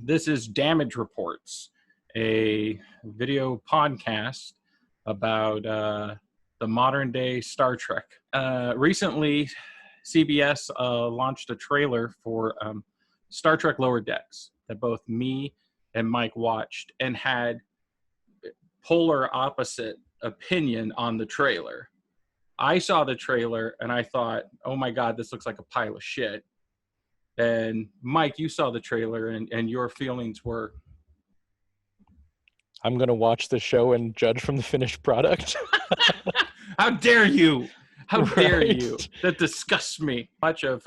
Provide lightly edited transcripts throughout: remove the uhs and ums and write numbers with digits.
This is Damage Reports, a video podcast about the modern day Star Trek. Recently, CBS launched a trailer for Star Trek Lower Decks that both me and Mike watched and had polar opposite opinion on the trailer. I saw the trailer and I thought, oh my God, this looks like a pile of shit. And Mike, you saw the trailer and your feelings were? I'm going to watch the show and judge from the finished product. How dare you? How dare Right. you? That disgusts me. Much of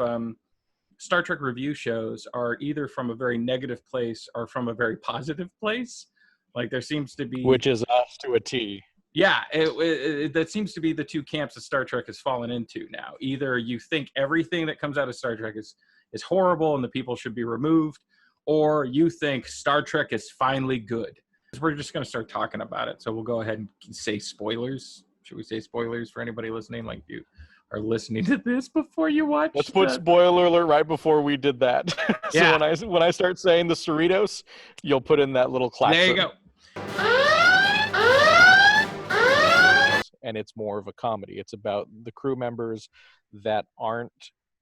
Star Trek review shows are either from a very negative place or from a very positive place. Like there seems to be... Which is us to a T. Yeah, that seems to be the two camps that Star Trek has fallen into now. Either you think everything that comes out of Star Trek is horrible and the people should be removed, or you think Star Trek is finally good. We're just going to start talking about it. So we'll go ahead and say spoilers. Should we say spoilers for anybody listening? Like you are listening to this before you watch. Let's put spoiler alert right before we did that. So yeah. when I start saying the Cerritos, you'll put in that little klaxon. There you go. And it's more of a comedy. It's about the crew members that aren't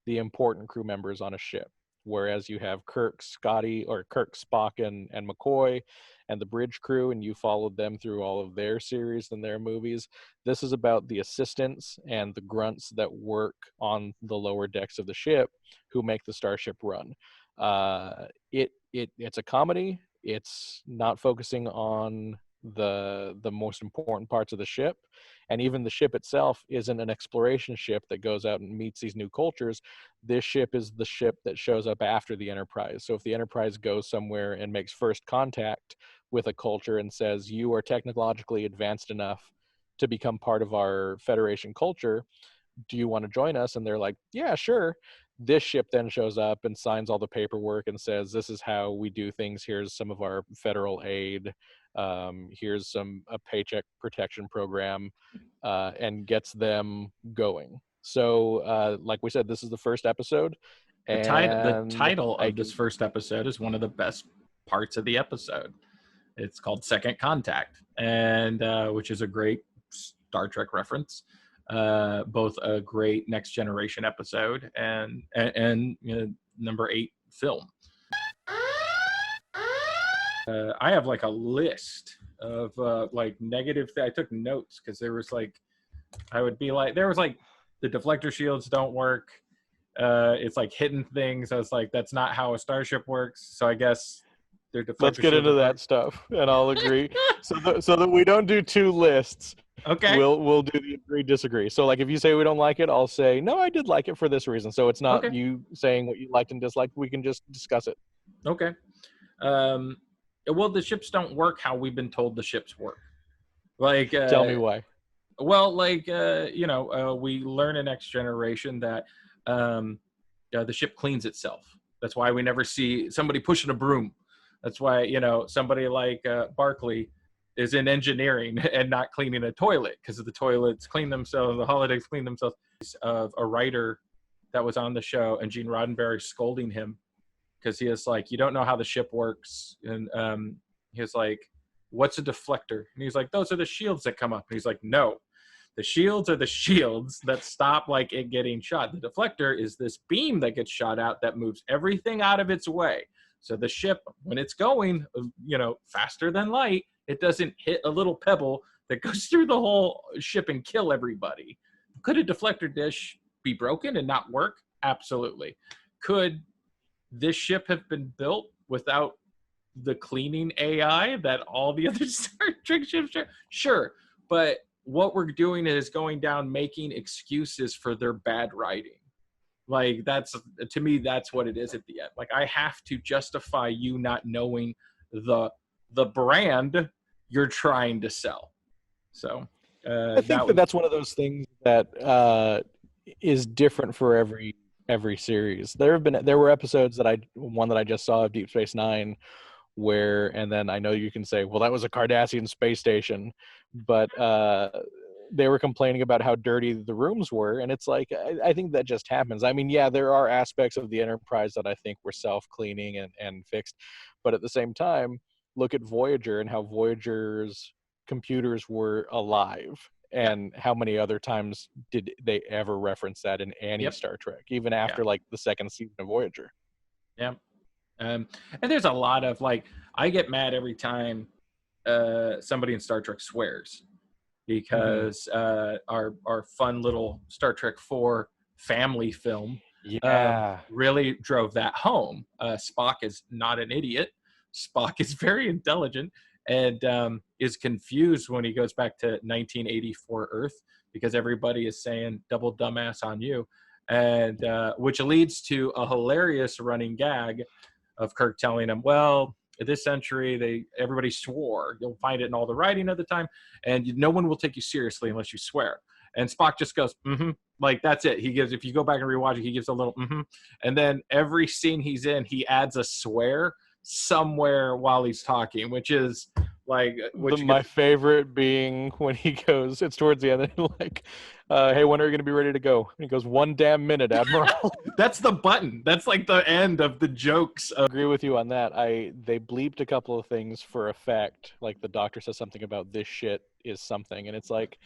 the important crew members on a ship. Whereas you have Kirk, Spock, and McCoy and the bridge crew, and you followed them through all of their series and their movies. This is about the assistants and the grunts that work on the lower decks of the ship who make the starship run. It's a comedy. It's not focusing on the most important parts of the ship, and even the ship itself isn't an exploration ship that goes out and meets these new cultures. This ship is the ship that shows up after the Enterprise. So if the Enterprise goes somewhere and makes first contact with a culture and says, you are technologically advanced enough to become part of our Federation culture, do you want to join us? And they're like, yeah, sure. This ship then shows up and signs all the paperwork and says, this is how we do things. Here's some of our federal aid. Here's a paycheck protection program, and gets them going. So like we said, this is the first episode. The title of this first episode is one of the best parts of the episode. It's called Second Contact, and which is a great Star Trek reference. Both a great Next Generation episode and number 8 film. I have like a list of like negative. I took notes because there was like, the deflector shields don't work. It's like hidden things. I was like, that's not how a starship works. So I guess they're deflector. Let's get into that stuff, and I'll agree. so that we don't do two lists. Okay. We'll do the agree disagree. So like if you say we don't like it, I'll say no, I did like it for this reason. So it's not you saying what you liked and disliked. We can just discuss it. Okay. Well, the ships don't work how we've been told the ships work. Like, tell me why. Well, like, we learn in Next Generation that the ship cleans itself. That's why we never see somebody pushing a broom. That's why, somebody like Barclay is in engineering and not cleaning a toilet, because the toilets clean themselves, the holodecks clean themselves. Of a writer that was on the show, and Gene Roddenberry scolding him because he is like, you don't know how the ship works. And he's like, what's a deflector? And he's like, those are the shields that come up. And he's like, no, the shields are the shields that stop like it getting shot. The deflector is this beam that gets shot out that moves everything out of its way. So the ship, when it's going, faster than light, it doesn't hit a little pebble that goes through the whole ship and kill everybody. Could a deflector dish be broken and not work? Absolutely. Could this ship have been built without the cleaning AI that all the other Star Trek ships are? Sure. But what we're doing is going down making excuses for their bad writing. Like, to me, that's what it is at the end. Like, I have to justify you not knowing the brand you're trying to sell. So I think that's one of those things that is different for every series. There were episodes one that I just saw of Deep Space Nine and then I know you can say, well, that was a Cardassian space station, but they were complaining about how dirty the rooms were, and it's like I think that just happens. I mean, yeah, there are aspects of the Enterprise that I think were self-cleaning and fixed, but at the same time, look at Voyager and how Voyager's computers were alive, Yeah. and how many other times did they ever reference that in any Yep. Star Trek, even Yeah. after like the second season of Voyager. Yeah. And there's a lot of like, I get mad every time somebody in Star Trek swears, because our fun little Star Trek 4 family film Yeah. really drove that home. Spock is not an idiot. Spock is very intelligent, and is confused when he goes back to 1984 Earth, because everybody is saying double dumbass on you, and which leads to a hilarious running gag of Kirk telling him, well, this century everybody swore. You'll find it in all the writing of the time, and no one will take you seriously unless you swear. And Spock just goes, like, that's it. He gives, if you go back and rewatch it, he gives a little and then every scene he's in, he adds a swear somewhere while he's talking, which is like My favorite being when he goes, it's towards the end, and like, hey, when are you going to be ready to go? And he goes, 1 damn minute, Admiral. That's the button. That's like the end of the jokes. I agree with you on that. They bleeped a couple of things for effect. Like the doctor says something about this shit is something, and it's like,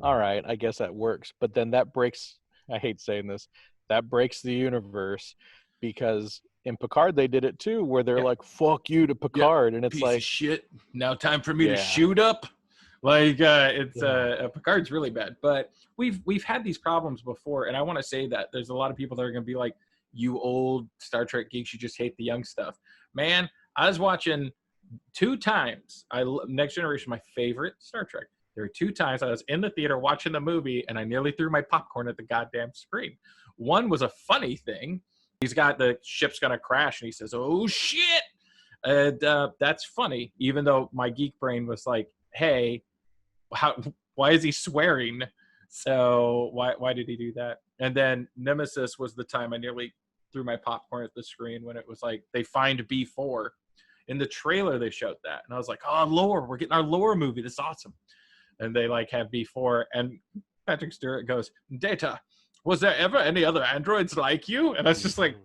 all right, I guess that works. But then that breaks, I hate saying this, that breaks the universe, because in Picard they did it too, where they're like, fuck you to Picard, and it's piece like, of shit. Now time for me to shoot up. Like Picard's really bad. But we've had these problems before, and I want to say that there's a lot of people that are going to be like, you old Star Trek geeks, you just hate the young stuff. Man, I was watching 2 times. Next Generation, my favorite Star Trek. There were 2 times I was in the theater watching the movie, and I nearly threw my popcorn at the goddamn screen. One was a funny thing. He's got the ship's gonna crash, and he says, "Oh shit!" And that's funny, even though my geek brain was like, "Hey, why is he swearing? So why did he do that?" And then Nemesis was the time I nearly threw my popcorn at the screen, when it was like they find B4. In the trailer they showed that, and I was like, "Oh, lore! We're getting our lore movie. This is awesome." And they like have B4, and Patrick Stewart goes, "Data, was there ever any other androids like you?" And I was just like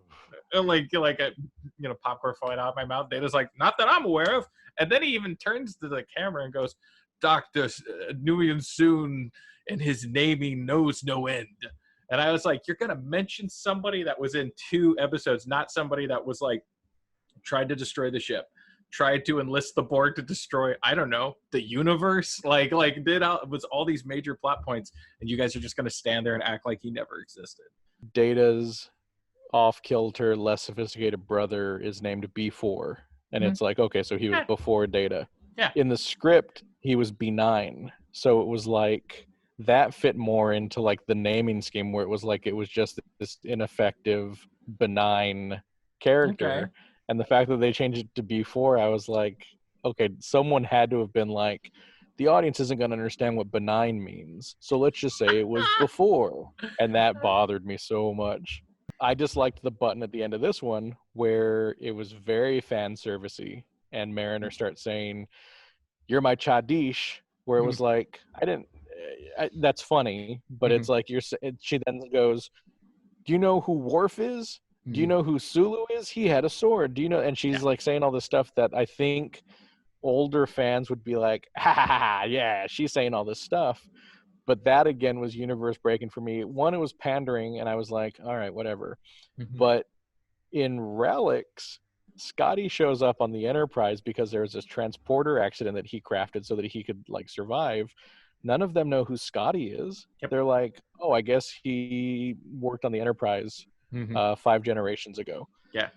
a popcorn falling out of my mouth. Data's like, "Not that I'm aware of." And then he even turns to the camera and goes, "Dr. Nguyen Soon and his naming knows no end." And I was like, you're going to mention somebody that was in 2 episodes, not somebody that was like, tried to destroy the ship, tried to enlist the Borg to destroy, I don't know, the universe, was all these major plot points, and you guys are just going to stand there and act like he never existed. Data's off-kilter, less sophisticated brother is named B4, and it's like, okay, so he was before Data. Yeah. In the script, he was B9, so it was like that fit more into like the naming scheme, where it was like it was just this ineffective, benign character. Okay. And the fact that they changed it to B4, I was like, okay, someone had to have been like, the audience isn't going to understand what benign means, so let's just say it was before. And that bothered me so much. I disliked the button at the end of this one, where it was very fan servicey, and Mariner starts saying, "You're my Chadish," where it was like, that's funny, but it's like, she then goes, "Do you know who Worf is? Do you know who Sulu is? He had a sword. Do you know?" And she's like saying all this stuff that I think older fans would be like, ha ha ha, yeah, she's saying all this stuff. But that again was universe breaking for me. One, it was pandering, and I was like, all right, whatever. But in Relics, Scotty shows up on the Enterprise because there was this transporter accident that he crafted so that he could like survive. None of them know who Scotty is. They're like, oh, I guess he worked on the Enterprise 5 generations ago. Yeah.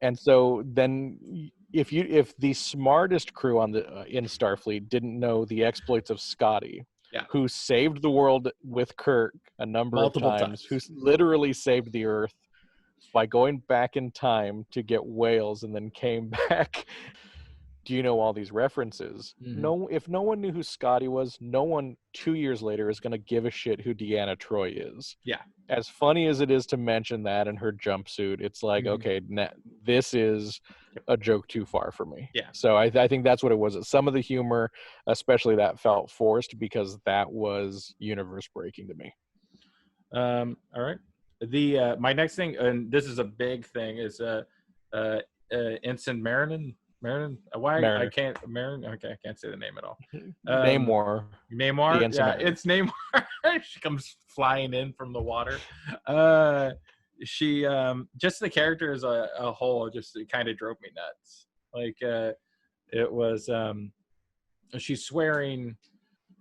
And so then if the smartest crew on the in Starfleet didn't know the exploits of Scotty, who saved the world with Kirk a number of times, who literally saved the Earth by going back in time to get whales and then came back. Do you know all these references? No, if no one knew who Scotty was, no one 2 years later is going to give a shit who Deanna Troi is. Yeah. As funny as it is to mention that in her jumpsuit, it's like, okay, this is a joke too far for me. Yeah. So I think that's what it was. Some of the humor, especially that, felt forced because that was universe breaking to me. All right. The my next thing, and this is a big thing, is Ensign Marinin. Why I Mariner. can't Marin? Okay, I can't say the name at all. Namor. Namor. The Ensign Yeah, Mariner. it's Namor. She comes flying in from the water. She just the character as a whole, just it kind of drove me nuts. Like it was she's swearing,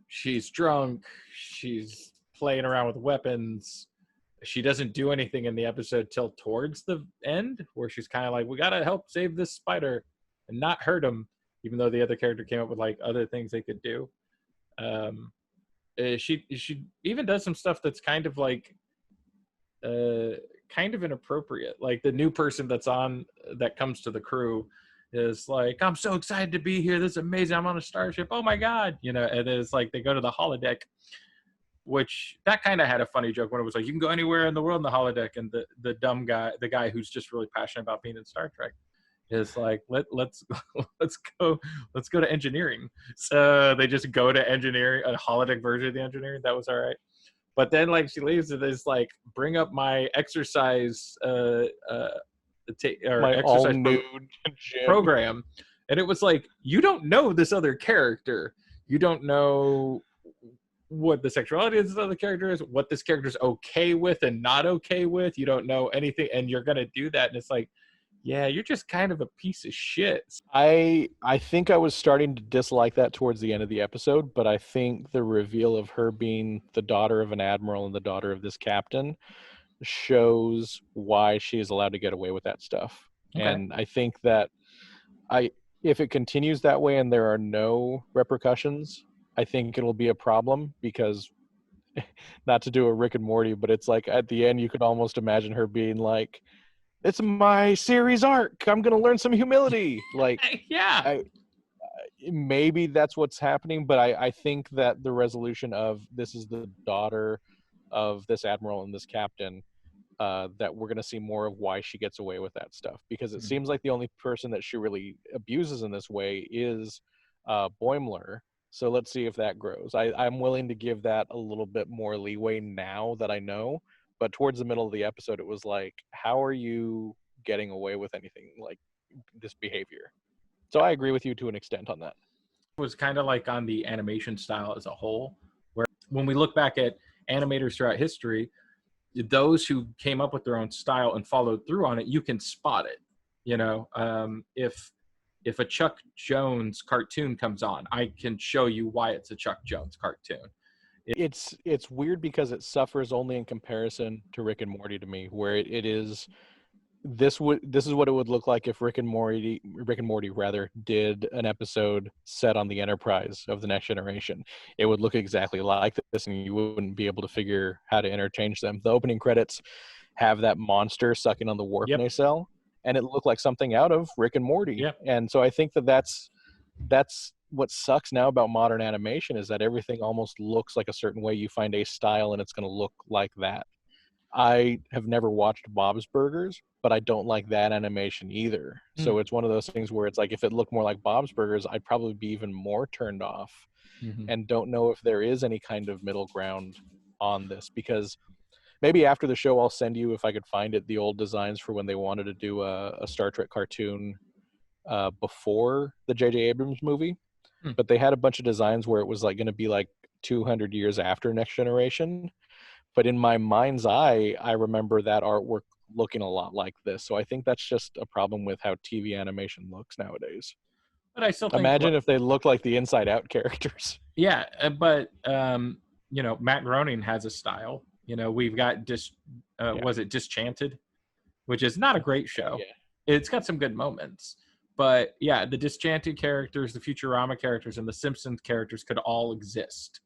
she's drunk, she's playing around with weapons. She doesn't do anything in the episode till towards the end, where she's kind of like, we gotta help save this spider and not hurt him, even though the other character came up with like other things they could do. um she even does some stuff that's kind of like kind of inappropriate. Like the new person that comes to the crew is like, I'm so excited to be here, this is amazing, I'm on a starship, oh my god, and it's like they go to the holodeck, which that kind of had a funny joke when it was like, you can go anywhere in the world in the holodeck, and the dumb guy, the guy who's just really passionate about being in Star Trek, is like, let's let's go to engineering. So they just go to engineering, a holodeck version of the engineering. That was all right. But then like she leaves it as like, bring up my exercise or My all exercise nude program. And it was like, you don't know this other character, you don't know what the sexuality of this other character is, what this character's okay with and not okay with, you don't know anything, and you're gonna do that. And it's like, yeah, you're just kind of a piece of shit. I think I was starting to dislike that towards the end of the episode, but I think the reveal of her being the daughter of an admiral and the daughter of this captain shows why she is allowed to get away with that stuff. Okay. And I think that if it continues that way and there are no repercussions, I think it'll be a problem, because not to do a Rick and Morty, but it's like at the end you could almost imagine her being like, it's my series arc, I'm gonna learn some humility. Like Yeah. Maybe that's what's happening, but I think that the resolution of this is the daughter of this admiral and this captain, that we're going to see more of why she gets away with that stuff, because it seems like the only person that she really abuses in this way is Boimler. So let's see if that grows. I'm willing to give that a little bit more leeway now that I know, but towards the middle of the episode, it was like, how are you getting away with anything like this behavior? So I agree with you to an extent on that. It was kind of like on the animation style as a whole, where when we look back at animators throughout history, those who came up with their own style and followed through on it, you can spot it. If a Chuck Jones cartoon comes on, I can show you why it's a Chuck Jones cartoon. It's weird because it suffers only in comparison to Rick and Morty to me, where it is this is what it would look like if Rick and Morty rather did an episode set on the Enterprise of the Next Generation. It would look exactly like this, and you wouldn't be able to figure how to interchange them. The opening credits have that monster sucking on the warp nacelle, and it looked like something out of Rick and Morty. Yep. And so I think that's what sucks now about modern animation, is that everything almost looks like a certain way. You find a style and it's going to look like that. I have never watched Bob's Burgers, but I don't like that animation either. So it's one of those things where it's like, if it looked more like Bob's Burgers, I'd probably be even more turned off, and don't know if there is any kind of middle ground on this, because maybe after the show I'll send you, if I could find it, the old designs for when they wanted to do a Star Trek cartoon before the J.J. Abrams movie. But they had a bunch of designs where it was like going to be like 200 years after Next Generation. But in my mind's eye, I remember that artwork looking a lot like this. So I think that's just a problem with how TV animation looks nowadays. But I still think, imagine if they looked like the Inside Out characters. Yeah, but Matt Groening has a style. We've got was it Disenchanted, which is not a great show. Yeah. It's got some good moments, but yeah, the Disenchanted characters, the Futurama characters, and the Simpsons characters could all exist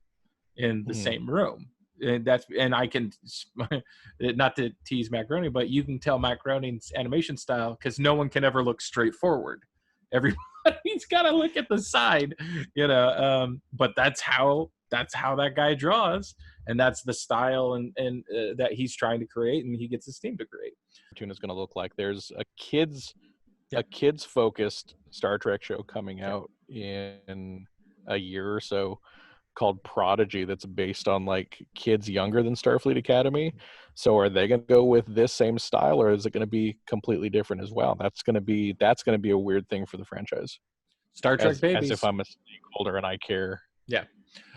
in the same room. And I can, not to tease Matt Groening, but you can tell Matt Groening's animation style because no one can ever look straight forward. Everybody's got to look at the side, but that's how that guy draws, and that's the style and that he's trying to create, and he gets his team to create. Cartoon is going to look like there's a kids a kids focused Star Trek show coming out in a year or so called Prodigy, that's based on like kids younger than Starfleet Academy. So are they going to go with this same style, or is it going to be completely different as well? That's going to be a weird thing for the franchise. Star Trek As if babies. I'm a stakeholder and I care. Yeah.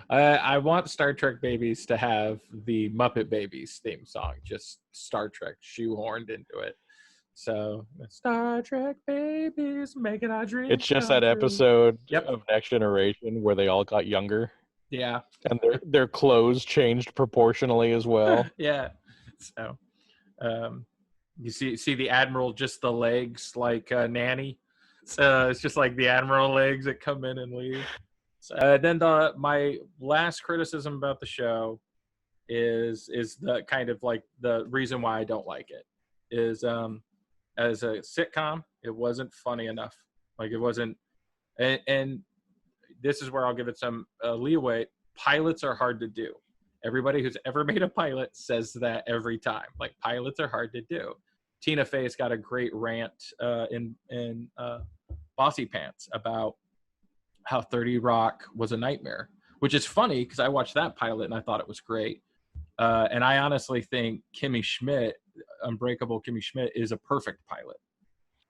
I want Star Trek babies to have the Muppet Babies theme song, just Star Trek shoehorned into it. So Star Trek babies making our dreams It's just come that true. episode Yep. of Next Generation where they all got younger. Yeah. And their clothes changed proportionally as well. Yeah. So you see the Admiral, just the legs like Nanny. So it's just like the Admiral legs that come in and leave. So, then my last criticism about the show is the kind of like the reason why I don't like it is as a sitcom, it wasn't funny enough. Like it wasn't, and this is where I'll give it some leeway. Pilots are hard to do. Everybody who's ever made a pilot says that every time. Like pilots are hard to do. Tina Fey's got a great rant in Bossy Pants about how 30 Rock was a nightmare, which is funny because I watched that pilot and I thought it was great. And I honestly think Kimmy Schmidt, Unbreakable Kimmy Schmidt, is a perfect pilot.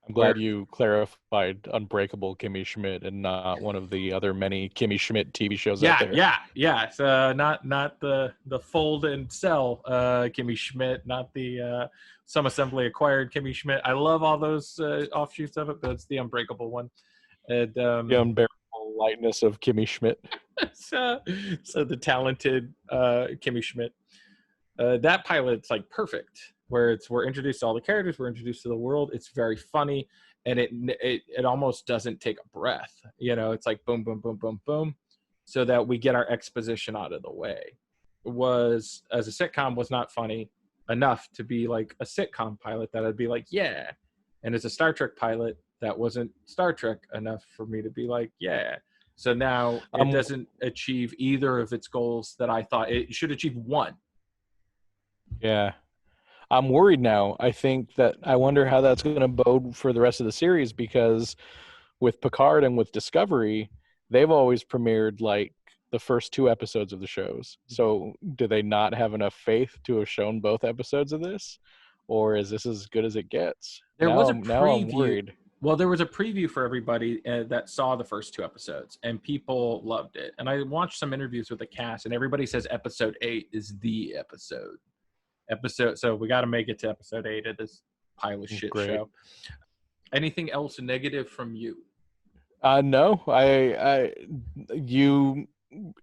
I'm glad you clarified Unbreakable Kimmy Schmidt and not one of the other many Kimmy Schmidt TV shows out there. Yeah. So not the Fold and Sell Kimmy Schmidt, not the Some Assembly acquired Kimmy Schmidt. I love all those offshoots of it, but it's the Unbreakable one. And The unbearable lightness of Kimmy Schmidt. so the talented Kimmy Schmidt. That pilot's like perfect, where we're introduced to all the characters, we're introduced to the world. It's very funny, and it almost doesn't take a breath. You know, it's like boom, boom, boom, boom, boom, so that we get our exposition out of the way. It was, as a sitcom, was not funny enough to be like a sitcom pilot that I'd be like, yeah. And as a Star Trek pilot, that wasn't Star Trek enough for me to be like, yeah. So now it doesn't achieve either of its goals that I thought it should achieve. One. Yeah. I'm worried now. I wonder how that's going to bode for the rest of the series, because with Picard and with Discovery, they've always premiered like the first 2 episodes of the shows. So do they not have enough faith to have shown both episodes of this? Or is this as good as it gets? Now I'm worried. Well, there was a preview for everybody that saw the first 2 episodes, and people loved it. And I watched some interviews with the cast, and everybody says episode 8 is the episode. So we got to make it to episode 8 of this pile of shit show. Anything else negative from you? No,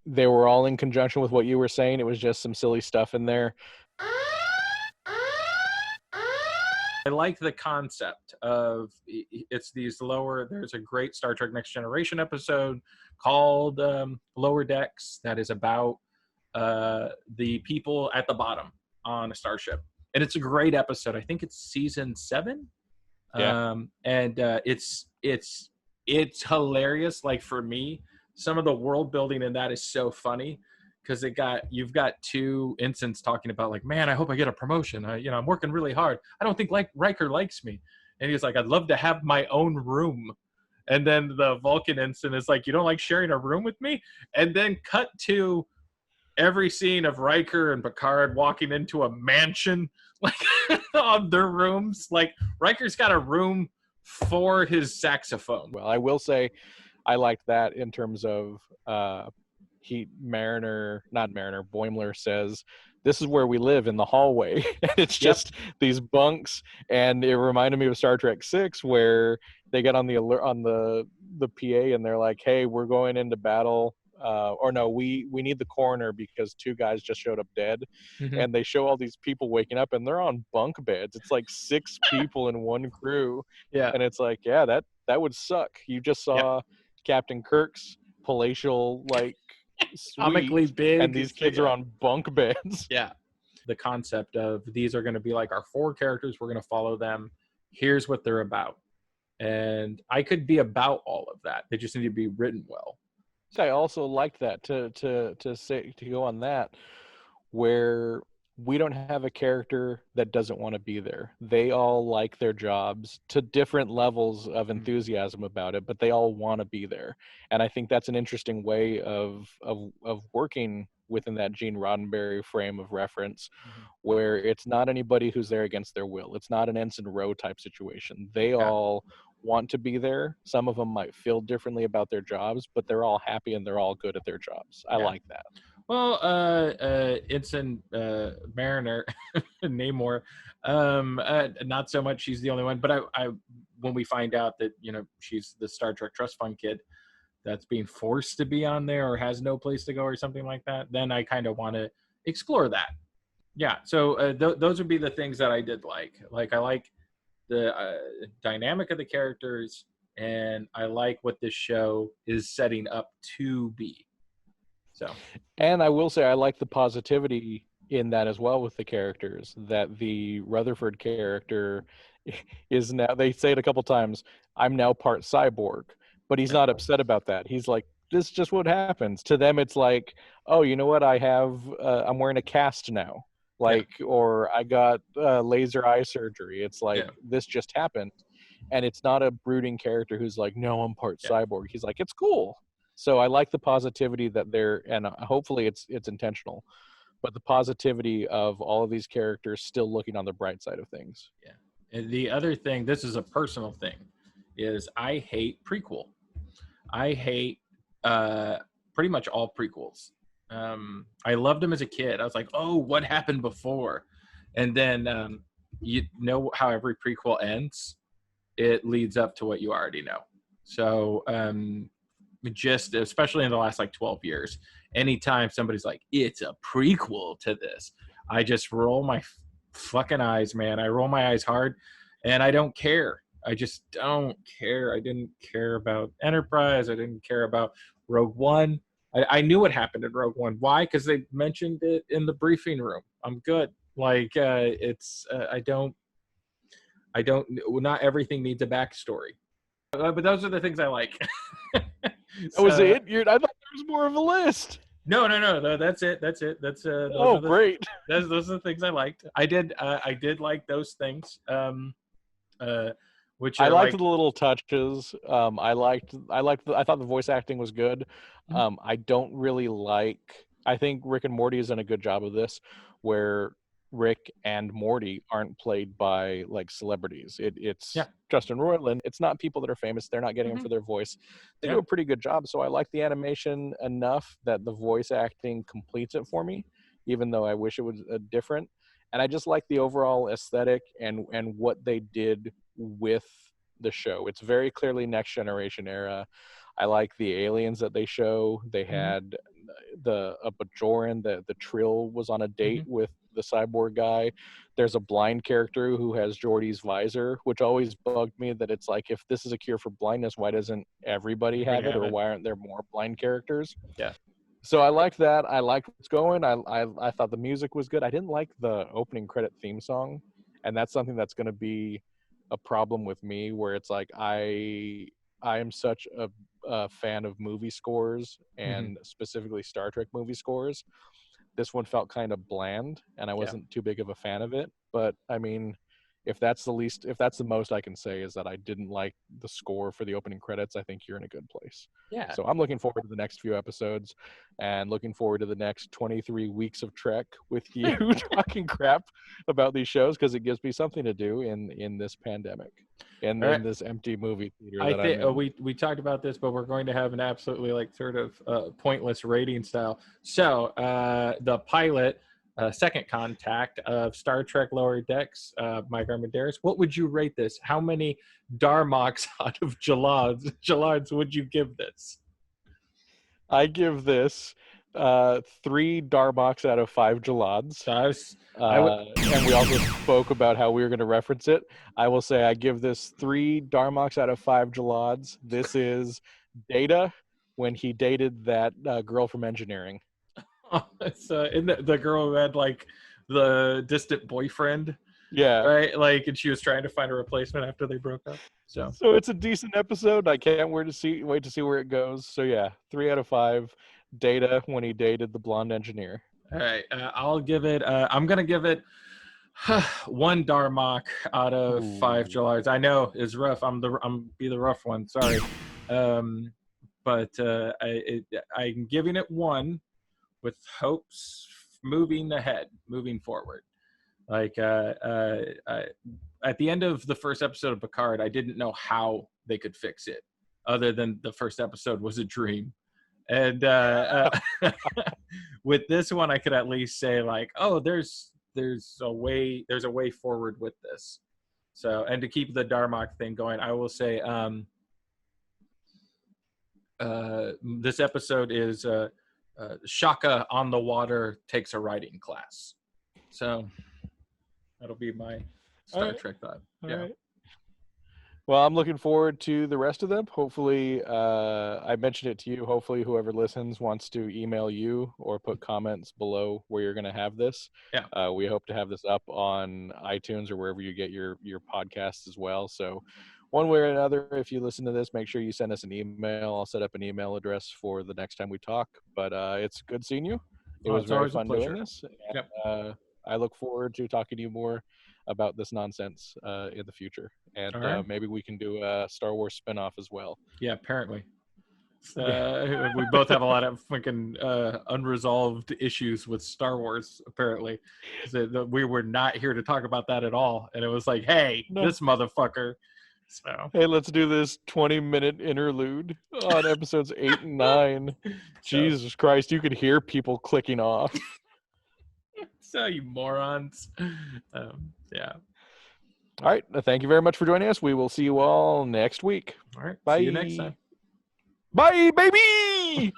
they were all in conjunction with what you were saying. It was just some silly stuff in there. I like the concept of it's these lower. There's a great Star Trek Next Generation episode called Lower Decks that is about the people at the bottom on a starship, and it's a great episode. I think it's season 7. Yeah. And it's hilarious. Like for me, some of the world building in that is so funny because you've got 2 ensigns talking about like, man, I hope I get a promotion. I'm working really hard. I don't think like Riker likes me, and he's like, I'd love to have my own room. And then the Vulcan ensign is like, you don't like sharing a room with me? And then cut to every scene of Riker and Picard walking into a mansion, like on their rooms. Like Riker's got a room for his saxophone. Well, I will say I liked that in terms of Boimler says, this is where we live, in the hallway. And it's just these bunks. And it reminded me of Star Trek 6, where they get on the alert on the PA and they're like, hey, we're going into battle. We need the coroner because 2 guys just showed up dead. Mm-hmm. And they show all these people waking up and they're on bunk beds. It's like 6 people in one crew. Yeah. And it's like, yeah, that would suck. You just saw Captain Kirk's palatial like comically suite, big, and these kids are on bunk beds. Yeah. The concept of these are going to be like our 4 characters. We're going to follow them. Here's what they're about. And I could be about all of that. They just need to be written well. I also liked that to go on that, where we don't have a character that doesn't want to be there. They all like their jobs to different levels of enthusiasm about it, but they all want to be there. And I think that's an interesting way of working within that Gene Roddenberry frame of reference, where it's not anybody who's there against their will. It's not an Ensign Rowe type situation. They Yeah. all want to be there. Some of them might feel differently about their jobs, but they're all happy and they're all good at their jobs. I Yeah. like that. Well, Ensign Mariner, Namor, not so much. She's the only one. But I, when we find out that she's the Star Trek Trust Fund kid that's being forced to be on there or has no place to go or something like that, then I kind of want to explore that. Yeah. So those would be the things that I did like. Like I like the dynamic of the characters, and I like what this show is setting up to be. So, and I will say I like the positivity in that as well with the characters, that the Rutherford character is now, they say it a couple times, I'm now part cyborg, but he's not upset about that. He's like, this is just what happens. To them it's like, oh, you know what, I'm wearing a cast now, like, or I got laser eye surgery. It's like, this just happened. And it's not a brooding character who's like, no, I'm part cyborg. He's like, it's cool. So I like the positivity that they're, and hopefully it's intentional, but the positivity of all of these characters still looking on the bright side of things. Yeah. And the other thing, this is a personal thing, is I hate prequel. I hate pretty much all prequels. I loved them as a kid. I was like, oh, what happened before? And then you know how every prequel ends? It leads up to what you already know. So just especially in the last like 12 years, anytime somebody's like, it's a prequel to this, I just roll my fucking eyes, man. I roll my eyes hard, and I don't care. I just don't care. I didn't care about Enterprise. I didn't care about Rogue One. I knew what happened in Rogue One. Why? Because they mentioned it in the briefing room. I'm good. Like not everything needs a backstory. But those are the things I like. So, was it? I thought there was more of a list. No. That's it. That's great. Those are the things I liked. I did like those things. Which I liked the little touches. I thought the voice acting was good. I don't really like. I think Rick and Morty has done a good job of this, where Rick and Morty aren't played by like celebrities. It's Justin Roiland. It's not people that are famous. They're not getting them for their voice. They do a pretty good job. So I like the animation enough that the voice acting completes it for me, even though I wish it was different. And I just like the overall aesthetic and what they did with the show. It's very clearly Next Generation era. I like the aliens that they show. They had a Bajoran, the Trill was on a date with the cyborg guy. There's a blind character who has Geordi's visor, which always bugged me, that it's like, if this is a cure for blindness, why doesn't everybody have it, or why aren't there more blind characters? Yeah. So I liked that. I liked what's going. I thought the music was good. I didn't like the opening credit theme song, and that's something that's going to be a problem with me, where it's like I am such a fan of movie scores, and specifically Star Trek movie scores. This one felt kind of bland, and I wasn't too big of a fan of it. But I mean, if that's the most I can say, is that I didn't like the score for the opening credits, I think you're in a good place. Yeah. So I'm looking forward to the next few episodes, and looking forward to the next 23 weeks of Trek with you talking crap about these shows, because it gives me something to do in this pandemic, in this empty movie theater that I'm in. We talked about this, but we're going to have an absolutely like sort of pointless rating style. So the pilot, Second Contact of Star Trek Lower Decks, Mike Armendariz, what would you rate this? How many Darmoks out of Jallards would you give this? I give this 3 Darmoks out of 5 Jallards. And we also spoke about how we were going to reference it. I will say I give this 3 Darmoks out of 5 Jallards. This is Data when he dated that girl from engineering. It's the girl who had like the distant boyfriend, right? Like, and she was trying to find a replacement after they broke up. So it's a decent episode. I can't wait to see where it goes. So yeah, 3 out of 5. Data when he dated the blonde engineer. All right, I'll give it. I'm gonna give it one Darmok out of 5 Ooh. Jalars. I know it's rough. I'm the rough one. Sorry, but I'm giving it one with hopes moving ahead, moving forward. Like at the end of the first episode of Picard, I didn't know how they could fix it, other than the first episode was a dream. And with this one, I could at least say like, oh, there's a way forward with this. So, and to keep the Darmok thing going, I will say this episode is Shaka on the water takes a writing class. So that'll be my Star Trek thought. All right. Well, I'm looking forward to the rest of them. Hopefully, I mentioned it to you. Hopefully, whoever listens wants to email you or put comments below where you're going to have this. Yeah. We hope to have this up on iTunes or wherever you get your podcasts as well. So, one way or another, if you listen to this, make sure you send us an email. I'll set up an email address for the next time we talk. But it's good seeing you. It was very fun doing this. And, yep. I look forward to talking to you more about this nonsense in the future, and maybe we can do a Star Wars spinoff as well. Yeah, apparently. We both have a lot of freaking unresolved issues with Star Wars. Apparently, we were not here to talk about that at all, and it was like, hey, this motherfucker. So hey, let's do this 20-minute interlude on episodes 8 and 9. Jesus Christ, you could hear people clicking off. So you morons. Yeah. All right. Thank you very much for joining us. We will see you all next week. All right. Bye. See you next time. Bye, baby.